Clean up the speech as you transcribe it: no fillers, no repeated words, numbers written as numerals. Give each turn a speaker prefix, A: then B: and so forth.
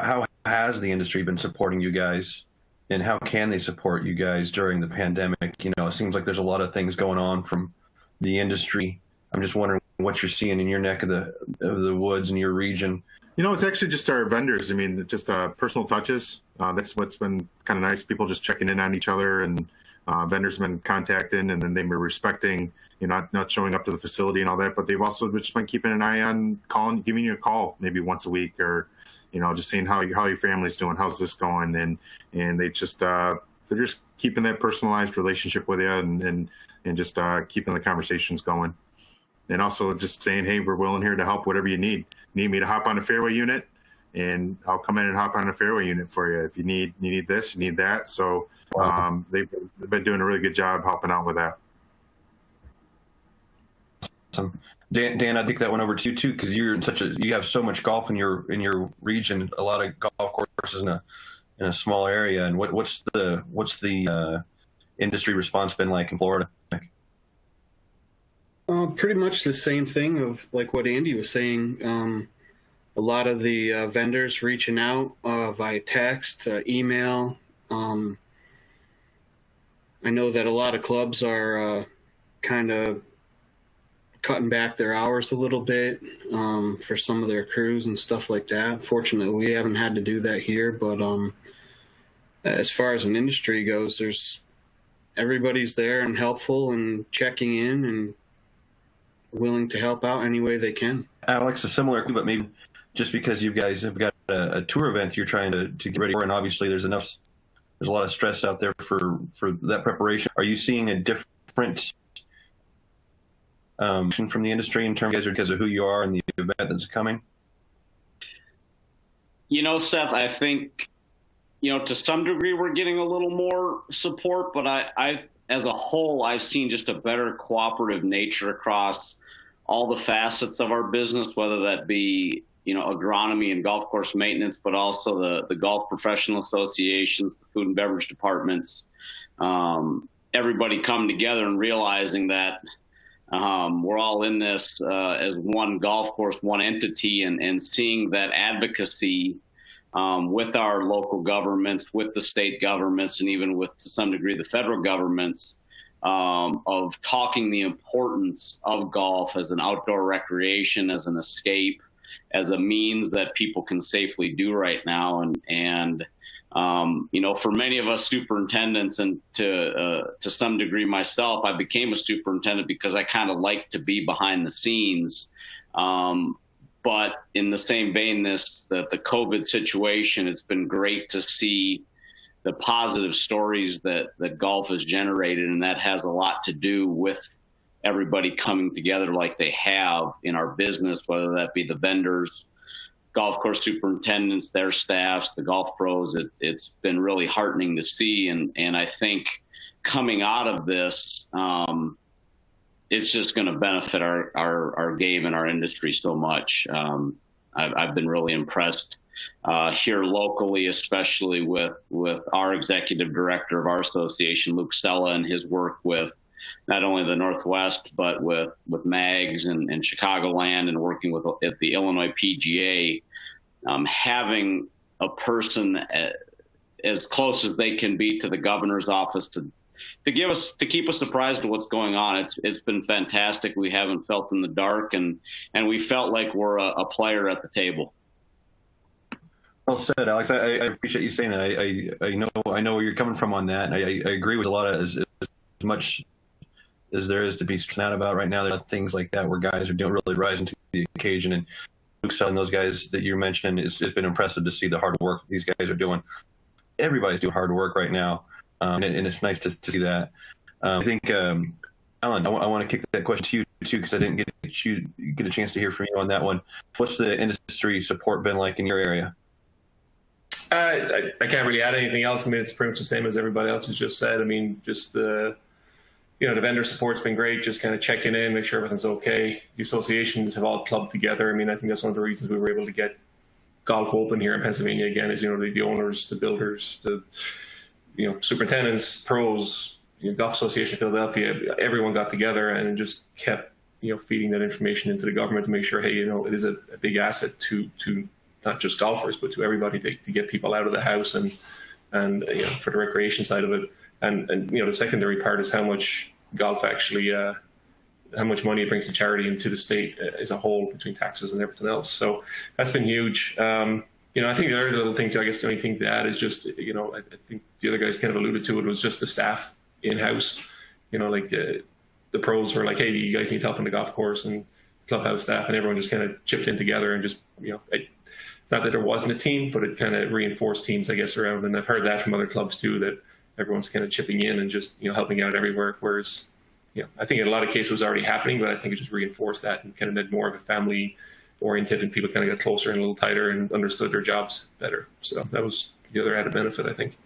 A: How has the industry been supporting you guys, and how can they support you guys during the pandemic? You know, it seems like there's a lot of things going on from the industry. I'm just wondering what you're seeing in your neck of the woods in your region.
B: You know, it's actually just our vendors. I mean, just personal touches. That's what's been kind of nice. People just checking in on each other, and vendors have been contacting, and then they were respecting, you know, not showing up to the facility and all that. But they've also just been keeping an eye on calling, giving you a call maybe once a week, or, you know, just seeing how your family's doing, how's this going, and they just they're just keeping that personalized relationship with you, and just keeping the conversations going. And also just saying, hey, we're willing here to help whatever you need. Need me to hop on a fairway unit, and I'll come in and hop on a fairway unit for you. If you need this, you need that. So
A: Wow.
B: they've been doing a really good job helping out with that.
A: Awesome. Dan, I think that went over to you too, because you have so much golf in your region, a lot of golf courses in a small area. And what's the industry response been like in Florida?
C: Pretty much the same thing of like what Andy was saying. A lot of the vendors reaching out via text, email. I know that a lot of clubs are kind of cutting back their hours a little bit for some of their crews and stuff like that. Fortunately, we haven't had to do that here, but as far as an industry goes, everybody's there and helpful and checking in and willing to help out any way they can.
A: Alex, a similar, but maybe just because you guys have got a tour event you're trying to get ready for, and obviously there's a lot of stress out there for that preparation. Are you seeing a different from the industry in terms of because of who you are and the event that's coming?
D: You know, Seth, I think, you know, to some degree we're getting a little more support, but I as a whole, I've seen just a better cooperative nature across all the facets of our business, whether that be, you know, agronomy and golf course maintenance, but also the golf professional associations, the food and beverage departments, everybody coming together and realizing that we're all in this as one golf course, one entity, and seeing that advocacy with our local governments, with the state governments, and even with, to some degree, the federal governments, of talking the importance of golf as an outdoor recreation, as an escape, as a means that people can safely do right now. And you know, for many of us superintendents, and to some degree myself, I became a superintendent because I kind of like to be behind the scenes. But in the same vein, the COVID situation, it's been great to see the positive stories that golf has generated, and that has a lot to do with everybody coming together like they have in our business, whether that be the vendors, golf course superintendents, their staffs, the golf pros. It's been really heartening to see, and I think coming out of this, it's just going to benefit our game and our industry so much. I've been really impressed here locally, especially with our executive director of our association, Luke Sella, and his work with not only the Northwest, but with MAGS and Chicagoland, and working at the Illinois PGA, having a person as close as they can be to the governor's office to keep us apprised of what's going on. It's been fantastic. We haven't felt in the dark, and we felt like we're a player at the table.
A: Well said, Alex. I appreciate you saying that. I know where you're coming from on that. And I agree with a lot of as much as there is to be stressed out about right now. There are things like that where guys are really rising to the occasion. And Luke and those guys that you're mentioning, it's been impressive to see the hard work these guys are doing. Everybody's doing hard work right now, and it's nice to see that. I think, Alan, I want to kick that question to you too, because I didn't get a chance to hear from you on that one. What's the industry support been like in your area?
E: I can't really add anything else. I mean, it's pretty much the same as everybody else has just said. I mean, just the vendor support's been great, just kind of checking in, make sure everything's okay. The associations have all clubbed together. I mean, I think that's one of the reasons we were able to get golf open here in Pennsylvania again, is, the owners, the builders, the, superintendents, pros, Golf Association of Philadelphia, everyone got together and just kept, feeding that information into the government to make sure, hey, it is a big asset to not just golfers, but to everybody to get people out of the house and for the recreation side of it. And the secondary part is how much golf actually, how much money it brings to charity and to the state as a whole between taxes and everything else. So that's been huge. I think the other little thing, I guess the only thing to add is just, I think the other guys kind of alluded to it, was just the staff in-house. The pros were like, hey, you guys need help on the golf course, and clubhouse staff and everyone just kind of chipped in together and just, not that there wasn't a team, but it kind of reinforced teams, I guess, around. And I've heard that from other clubs too, that everyone's kind of chipping in and just, helping out everywhere. Whereas, I think in a lot of cases it was already happening, but I think it just reinforced that and kind of made more of a family oriented, and people kind of got closer and a little tighter and understood their jobs better. So that was the other added benefit, I think.